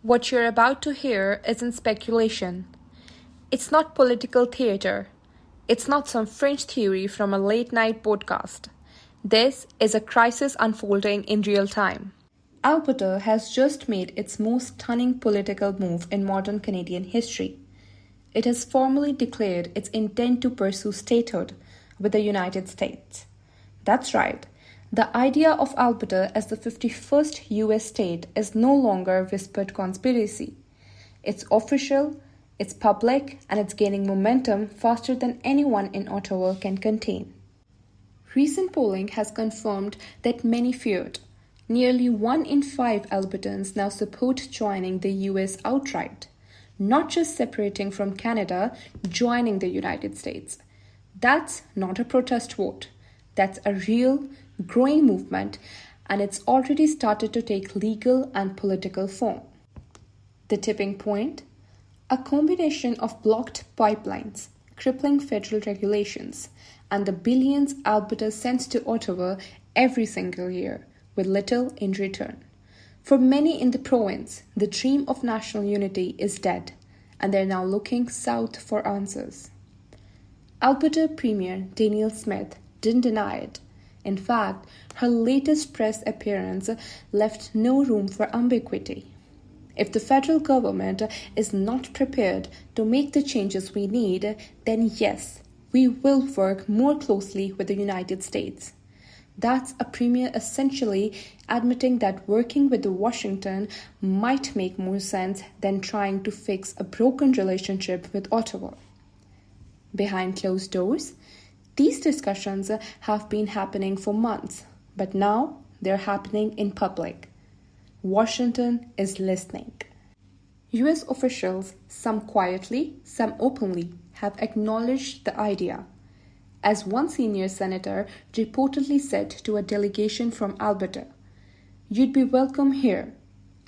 What you're about to hear isn't speculation. It's not political theatre. It's not some fringe theory from a late night podcast. This is a crisis unfolding in real time. Alberta has just made its most stunning political move in modern Canadian history. It has formally declared its intent to pursue statehood with the United States. That's right. The idea of Alberta as the 51st U.S. state is no longer a whispered conspiracy. It's official, it's public, and it's gaining momentum faster than anyone in Ottawa can contain. Recent polling has confirmed that many feared. Nearly 1 in 5 Albertans now support joining the U.S. outright, not just separating from Canada, joining the United States. That's not a protest vote. That's a real, growing movement, and it's already started to take legal and political form. The tipping point? A combination of blocked pipelines, crippling federal regulations, and the billions Alberta sends to Ottawa every single year, with little in return. For many in the province, the dream of national unity is dead, and they're now looking south for answers. Alberta Premier Danielle Smith didn't deny it. In fact, her latest press appearance left no room for ambiguity. If the federal government is not prepared to make the changes we need, then yes, we will work more closely with the United States. That's a premier essentially admitting that working with Washington might make more sense than trying to fix a broken relationship with Ottawa. Behind closed doors, these discussions have been happening for months, but now they're happening in public. Washington is listening. US officials, some quietly, some openly, have acknowledged the idea. As one senior senator reportedly said to a delegation from Alberta, "You'd be welcome here.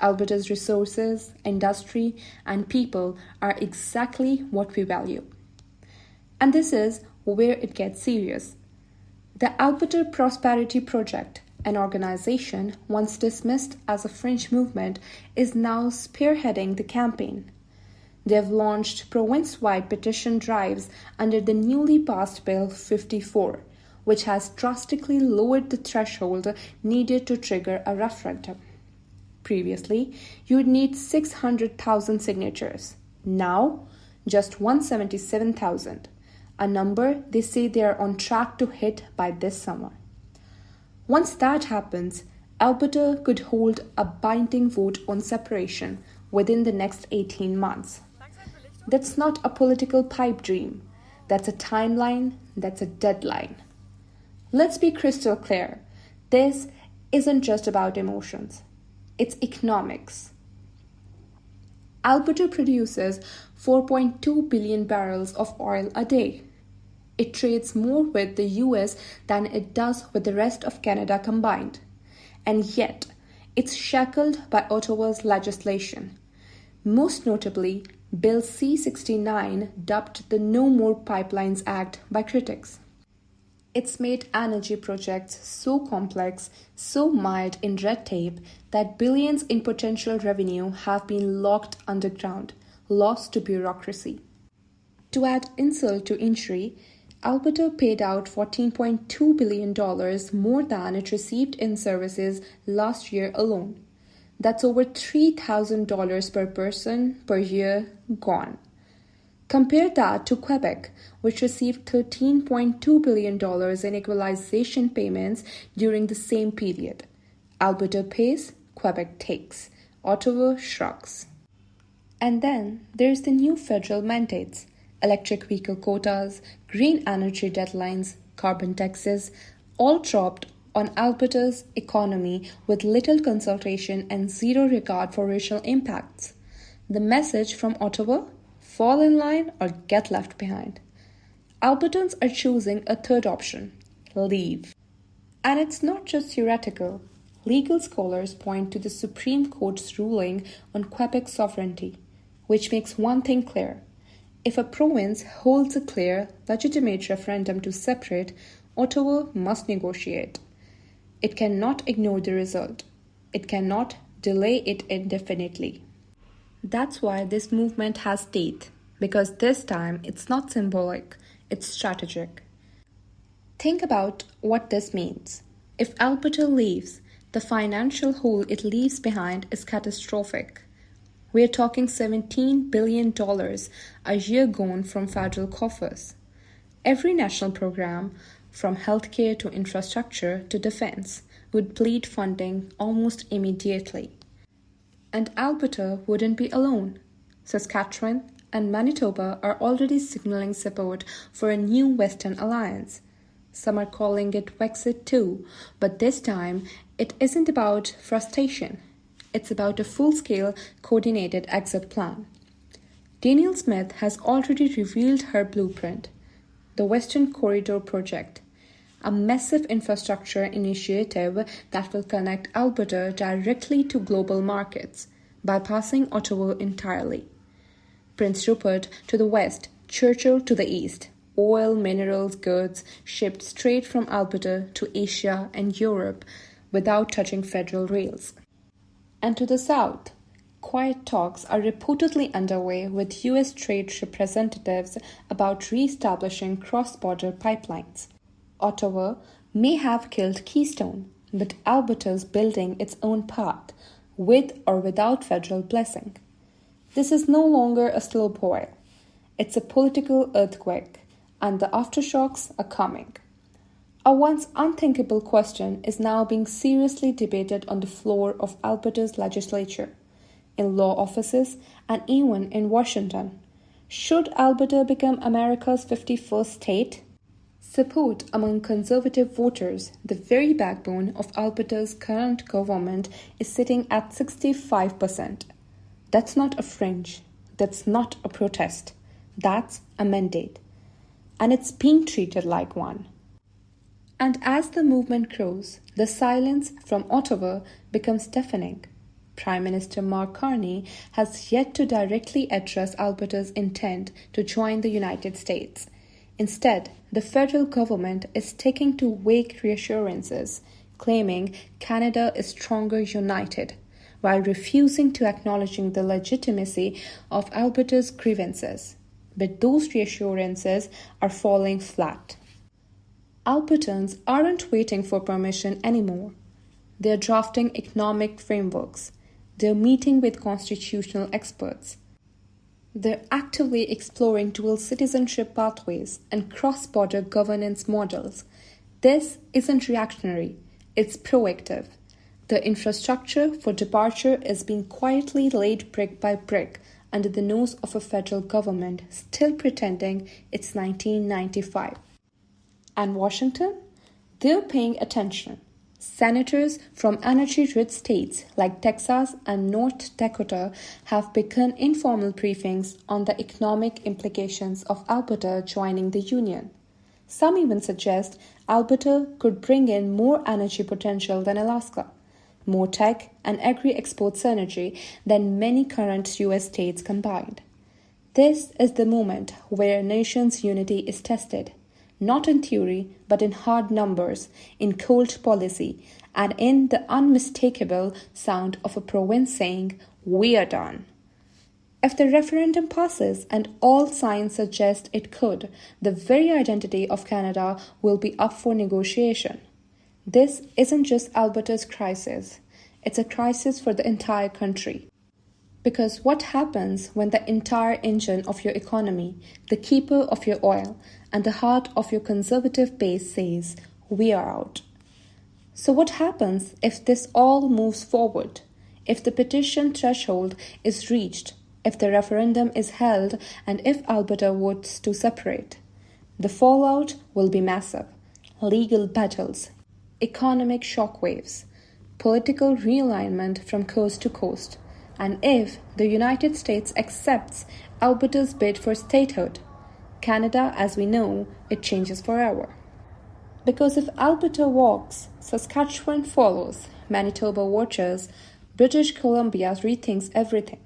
Alberta's resources, industry, and people are exactly what we value." And this is where it gets serious. The Alberta Prosperity Project, an organization once dismissed as a fringe movement, is now spearheading the campaign. They have launched province-wide petition drives under the newly passed Bill 54, which has drastically lowered the threshold needed to trigger a referendum. Previously, you would need 600,000 signatures. Now, just 177,000, a number they say they are on track to hit by this summer. Once that happens, Alberta could hold a binding vote on separation within the next 18 months. That's not a political pipe dream. That's a timeline, that's a deadline. Let's be crystal clear. This isn't just about emotions. It's economics. Alberta produces 4.2 billion barrels of oil a day. It trades more with the US than it does with the rest of Canada combined. And yet, it's shackled by Ottawa's legislation. Most notably, Bill C-69, dubbed the No More Pipelines Act by critics. It's made energy projects so complex, so mired in red tape, that billions in potential revenue have been locked underground, lost to bureaucracy. To add insult to injury, Alberta paid out $14.2 billion more than it received in services last year alone. That's over $3,000 per person per year gone. Compare that to Quebec, which received $13.2 billion in equalization payments during the same period. Alberta pays, Quebec takes. Ottawa shrugs. And then there's the new federal mandates, electric vehicle quotas, green energy deadlines, carbon taxes, all dropped on Alberta's economy with little consultation and zero regard for regional impacts. The message from Ottawa? Fall in line or get left behind. Albertans are choosing a third option: leave. And it's not just theoretical. Legal scholars point to the Supreme Court's ruling on Quebec sovereignty, which makes one thing clear. If a province holds a clear, legitimate referendum to separate, Ottawa must negotiate. It cannot ignore the result. It cannot delay it indefinitely. That's why this movement has teeth, because this time it's not symbolic, it's strategic. Think about what this means. If Alberta leaves, the financial hole it leaves behind is catastrophic. We're talking $17 billion a year gone from federal coffers. Every national program, from healthcare to infrastructure to defense, would bleed funding almost immediately. And Alberta wouldn't be alone. Saskatchewan and Manitoba are already signaling support for a new Western alliance. Some are calling it Wexit too, but this time it isn't about frustration. It's about a full-scale, coordinated exit plan. Danielle Smith has already revealed her blueprint, the Western Corridor Project, a massive infrastructure initiative that will connect Alberta directly to global markets, bypassing Ottawa entirely. Prince Rupert to the west, Churchill to the east. Oil, minerals, goods shipped straight from Alberta to Asia and Europe without touching federal rails. And to the south, quiet talks are reportedly underway with U.S. trade representatives about re-establishing cross-border pipelines. Ottawa may have killed Keystone, but Alberta's building its own path, with or without federal blessing. This is no longer a slow boil. It's a political earthquake, and the aftershocks are coming. A once unthinkable question is now being seriously debated on the floor of Alberta's legislature, in law offices, and even in Washington. Should Alberta become America's 51st state? Support among conservative voters, the very backbone of Alberta's current government, is sitting at 65%. That's not a fringe. That's not a protest. That's a mandate. And it's being treated like one. And as the movement grows, the silence from Ottawa becomes deafening. Prime Minister Mark Carney has yet to directly address Alberta's intent to join the United States. Instead, the federal government is sticking to vague reassurances, claiming Canada is stronger united, while refusing to acknowledge the legitimacy of Alberta's grievances. But those reassurances are falling flat. Albertans aren't waiting for permission anymore. They're drafting economic frameworks. They're meeting with constitutional experts. They're actively exploring dual citizenship pathways and cross-border governance models. This isn't reactionary, it's proactive. The infrastructure for departure is being quietly laid brick by brick under the nose of a federal government still pretending it's 1995. And Washington? They're paying attention. Senators from energy-rich states like Texas and North Dakota have begun informal briefings on the economic implications of Alberta joining the Union. Some even suggest Alberta could bring in more energy potential than Alaska, more tech and agri-export synergy than many current U.S. states combined. This is the moment where a nation's unity is tested, not in theory, but in hard numbers, in cold policy, and in the unmistakable sound of a province saying, "We are done." If the referendum passes, and all signs suggest it could, the very identity of Canada will be up for negotiation. This isn't just Alberta's crisis, it's a crisis for the entire country. Because what happens when the entire engine of your economy, the keeper of your oil, and the heart of your conservative base says, "We are out"? So what happens if this all moves forward? If the petition threshold is reached, if the referendum is held, and if Alberta votes to separate? The fallout will be massive. Legal battles, economic shockwaves, political realignment from coast to coast. And if the United States accepts Alberta's bid for statehood, Canada, as we know, it changes forever. Because if Alberta walks, Saskatchewan follows, Manitoba watches, British Columbia rethinks everything.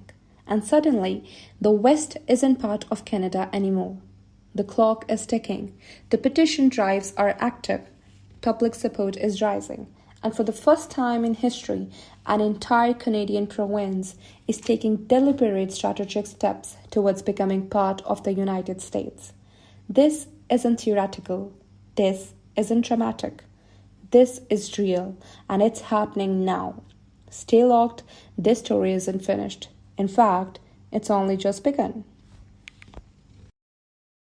And suddenly, the West isn't part of Canada anymore. The clock is ticking. The petition drives are active. Public support is rising. And for the first time in history, an entire Canadian province is taking deliberate strategic steps towards becoming part of the United States. This isn't theoretical. This isn't dramatic. This is real, and it's happening now. Stay locked, this story isn't finished. In fact, it's only just begun.